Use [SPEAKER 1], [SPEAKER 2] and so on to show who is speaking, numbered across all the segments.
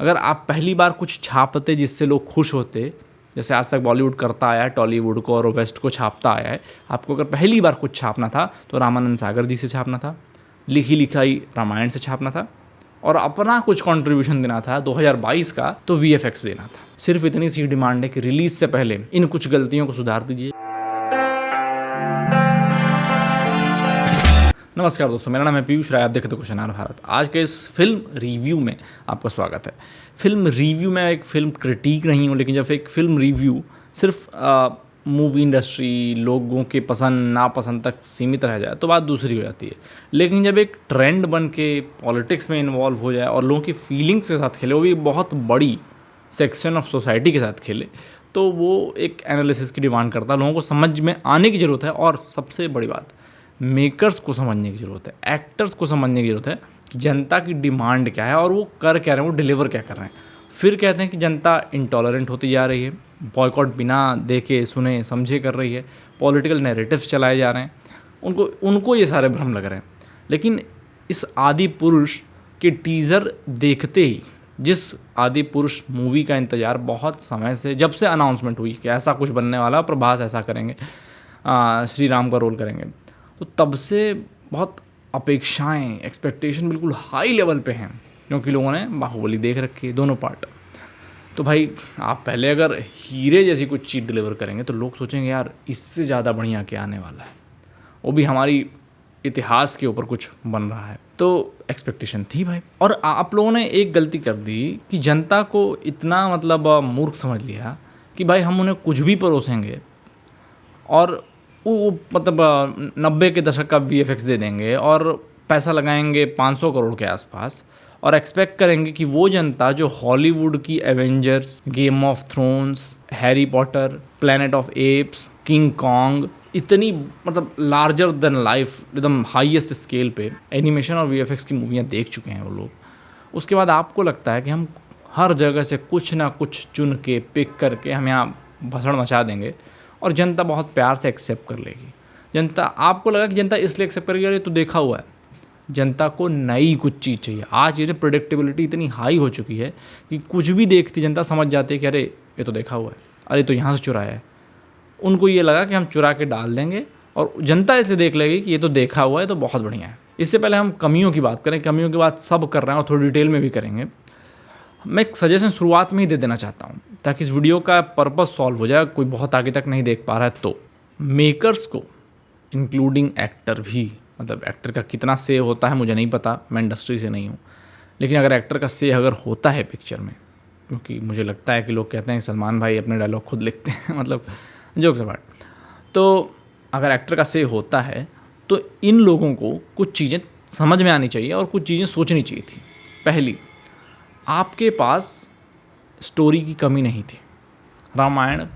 [SPEAKER 1] अगर आप पहली बार कुछ छापते जिससे लोग खुश होते, जैसे आज तक बॉलीवुड करता आया है, टॉलीवुड को और वेस्ट को छापता आया है, आपको अगर पहली बार कुछ छापना था तो रामानंद सागर जी से छापना था, लिखी लिखाई रामायण से छापना था, और अपना कुछ कंट्रीब्यूशन देना था 2022 का तो वीएफएक्स देना था। सिर्फ इतनी सी डिमांड है कि रिलीज से पहले इन कुछ गलतियों को सुधार दीजिए। नमस्कार दोस्तों, मेरा नाम है पीयूष राय, आप देखते हो क्वेश्चन आवर भारत। आज के इस फिल्म रिव्यू में आपका स्वागत है। फिल्म रिव्यू में एक फिल्म क्रिटिक नहीं हूँ, लेकिन जब एक फिल्म रिव्यू सिर्फ मूवी इंडस्ट्री, लोगों के पसंद नापसंद तक सीमित रह जाए तो बात दूसरी हो जाती है। लेकिन जब एक ट्रेंड बन के पॉलिटिक्स में इन्वॉल्व हो जाए और लोगों की फीलिंग्स के साथ खेले, वो भी बहुत बड़ी सेक्शन ऑफ सोसाइटी के साथ खेले, तो वो एक एनालिसिस की डिमांड करता है। लोगों को समझ में आने की ज़रूरत है, और सबसे बड़ी बात मेकर्स को समझने की ज़रूरत है, एक्टर्स को समझने की ज़रूरत है कि जनता की डिमांड क्या है और वो कर क्या रहे हैं, वो डिलीवर क्या कर रहे हैं। फिर कहते हैं कि जनता इंटॉलरेंट होती जा रही है, बॉयकॉट बिना देखे सुने समझे कर रही है, पॉलिटिकल नैरेटिव्स चलाए जा रहे हैं, उनको ये सारे भ्रम लग रहे हैं। लेकिन इस आदि पुरुष के टीज़र देखते ही, जिस आदि पुरुष मूवी का इंतज़ार बहुत समय से, जब से अनाउंसमेंट हुई कि ऐसा कुछ बनने वाला, प्रभास ऐसा करेंगे, श्री राम का रोल करेंगे, तो तब से बहुत अपेक्षाएं, एक्सपेक्टेशन बिल्कुल हाई लेवल पे हैं, क्योंकि लोगों ने बाहुबली देख रखी है दोनों पार्ट। तो भाई आप पहले अगर हीरे जैसी कुछ चीज़ डिलीवर करेंगे तो लोग सोचेंगे यार इससे ज़्यादा बढ़िया क्या आने वाला है, वो भी हमारी इतिहास के ऊपर कुछ बन रहा है। तो एक्सपेक्टेशन थी भाई, और आप लोगों ने एक गलती कर दी कि जनता को इतना मूर्ख समझ लिया कि भाई हम उन्हें कुछ भी परोसेंगे और वो 90 के दशक का वीएफएक्स दे देंगे और पैसा लगाएंगे 500 करोड़ के आसपास, और एक्सपेक्ट करेंगे कि वो जनता जो हॉलीवुड की Avengers, game of thrones, Harry Potter, planet of apps, king Kong, इतनी लार्जर देन लाइफ, एकदम हाईएस्ट स्केल पे एनिमेशन और वीएफएक्स की मूवियाँ देख चुके हैं वो लोग, उसके बाद आपको लगता है कि हम हर जगह से कुछ ना कुछ चुन के पिक करके हम यहाँ भसड़ मचा देंगे और जनता बहुत प्यार से एक्सेप्ट कर लेगी। जनता, आपको लगा कि जनता इसलिए एक्सेप्ट करेगी, अरे तो देखा हुआ है। जनता को नई कुछ चीज़ चाहिए। आज ये प्रेडिक्टेबिलिटी इतनी हाई हो चुकी है कि कुछ भी देखती जनता समझ जाती है कि अरे ये तो देखा हुआ है, अरे तो यहाँ से चुराया है। उनको ये लगा कि हम चुरा के डाल देंगे और जनता इसलिए देख लेगी कि ये तो देखा हुआ है, तो बहुत बढ़िया है। इससे पहले हम कमियों की बात करें, कमियों की बात सब कर रहे हैं और थोड़ी डिटेल में भी करेंगे। मैं एक सजेशन शुरुआत में ही दे देना चाहता हूँ ताकि इस वीडियो का पर्पस सॉल्व हो जाए, कोई बहुत आगे तक नहीं देख पा रहा है तो। मेकर्स को इंक्लूडिंग एक्टर भी, एक्टर का कितना से होता है मुझे नहीं पता, मैं इंडस्ट्री से नहीं हूँ, लेकिन अगर एक्टर का से अगर होता है पिक्चर में, क्योंकि मुझे लगता है कि लोग कहते हैं सलमान भाई अपने डायलॉग खुद लिखते हैं, जोक्स अपार्ट, तो अगर एक्टर का से होता है तो इन लोगों को कुछ चीज़ें समझ में आनी चाहिए और कुछ चीज़ें सोचनी चाहिए थी। पहली, आपके पास स्टोरी की कमी नहीं थी। रामायण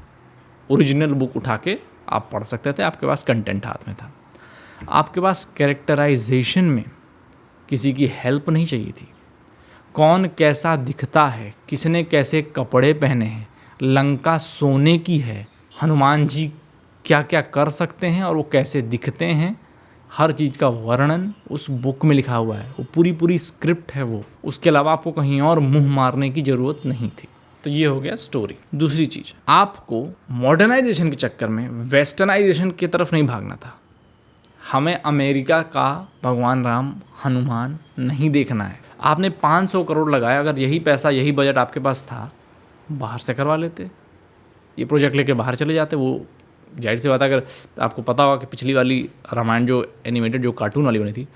[SPEAKER 1] ओरिजिनल बुक उठा के आप पढ़ सकते थे, आपके पास कंटेंट हाथ में था। आपके पास कैरेक्टराइजेशन में किसी की हेल्प नहीं चाहिए थी। कौन कैसा दिखता है, किसने कैसे कपड़े पहने हैं, लंका सोने की है, हनुमान जी क्या क्या कर सकते हैं और वो कैसे दिखते हैं, हर चीज़ का वर्णन उस बुक में लिखा हुआ है। वो पूरी स्क्रिप्ट है वो, उसके अलावा आपको कहीं और मुंह मारने की ज़रूरत नहीं थी। तो ये हो गया स्टोरी। दूसरी चीज़, आपको मॉडर्नाइजेशन के चक्कर में वेस्टर्नाइजेशन की तरफ नहीं भागना था। हमें अमेरिका का भगवान राम, हनुमान नहीं देखना है। आपने 500 करोड़ लगाया, अगर यही पैसा, यही बजट आपके पास था, बाहर से करवा लेते, ये प्रोजेक्ट लेके बाहर चले जाते। वो जाहिर सी बात है, अगर आपको पता होगा कि पिछली वाली रामायण जो एनिमेटेड, जो कार्टून वाली बनी थी,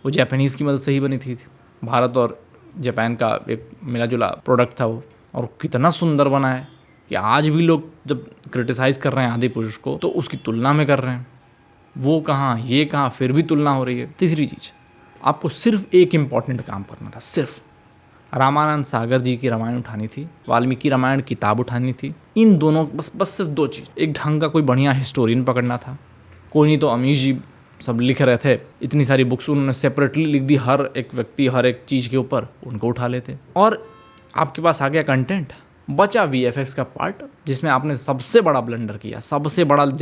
[SPEAKER 1] वो जापानीज़ की मदद से ही बनी थी। भारत और जापान का एक मिला जुला प्रोडक्ट था वो, और कितना सुंदर बना है कि आज भी लोग जब क्रिटिसाइज़ कर रहे हैं आदि पुरुष को तो उसकी तुलना में कर रहे हैं। वो कहाँ, ये कहाँ, फिर भी तुलना हो रही है। तीसरी चीज़, आपको सिर्फ एक इम्पॉर्टेंट काम करना था, सिर्फ रामानंद सागर जी की रामायण उठानी थी, वाल्मीकि रामायण किताब उठानी थी। इन दोनों, बस सिर्फ दो चीज़। एक ढंग का कोई बढ़िया हिस्टोरियन पकड़ना था, कोई नहीं तो अमीश जी सब लिख रहे थे, इतनी सारी बुक्स उन्होंने सेपरेटली लिख दी, हर एक व्यक्ति हर एक चीज़ के ऊपर, उनको उठा लेते। और आपके पास आ गया कंटेंट, बचा वीएफएक्स का पार्ट, जिसमें आपने सबसे बड़ा ब्लंडर किया, सबसे बड़ा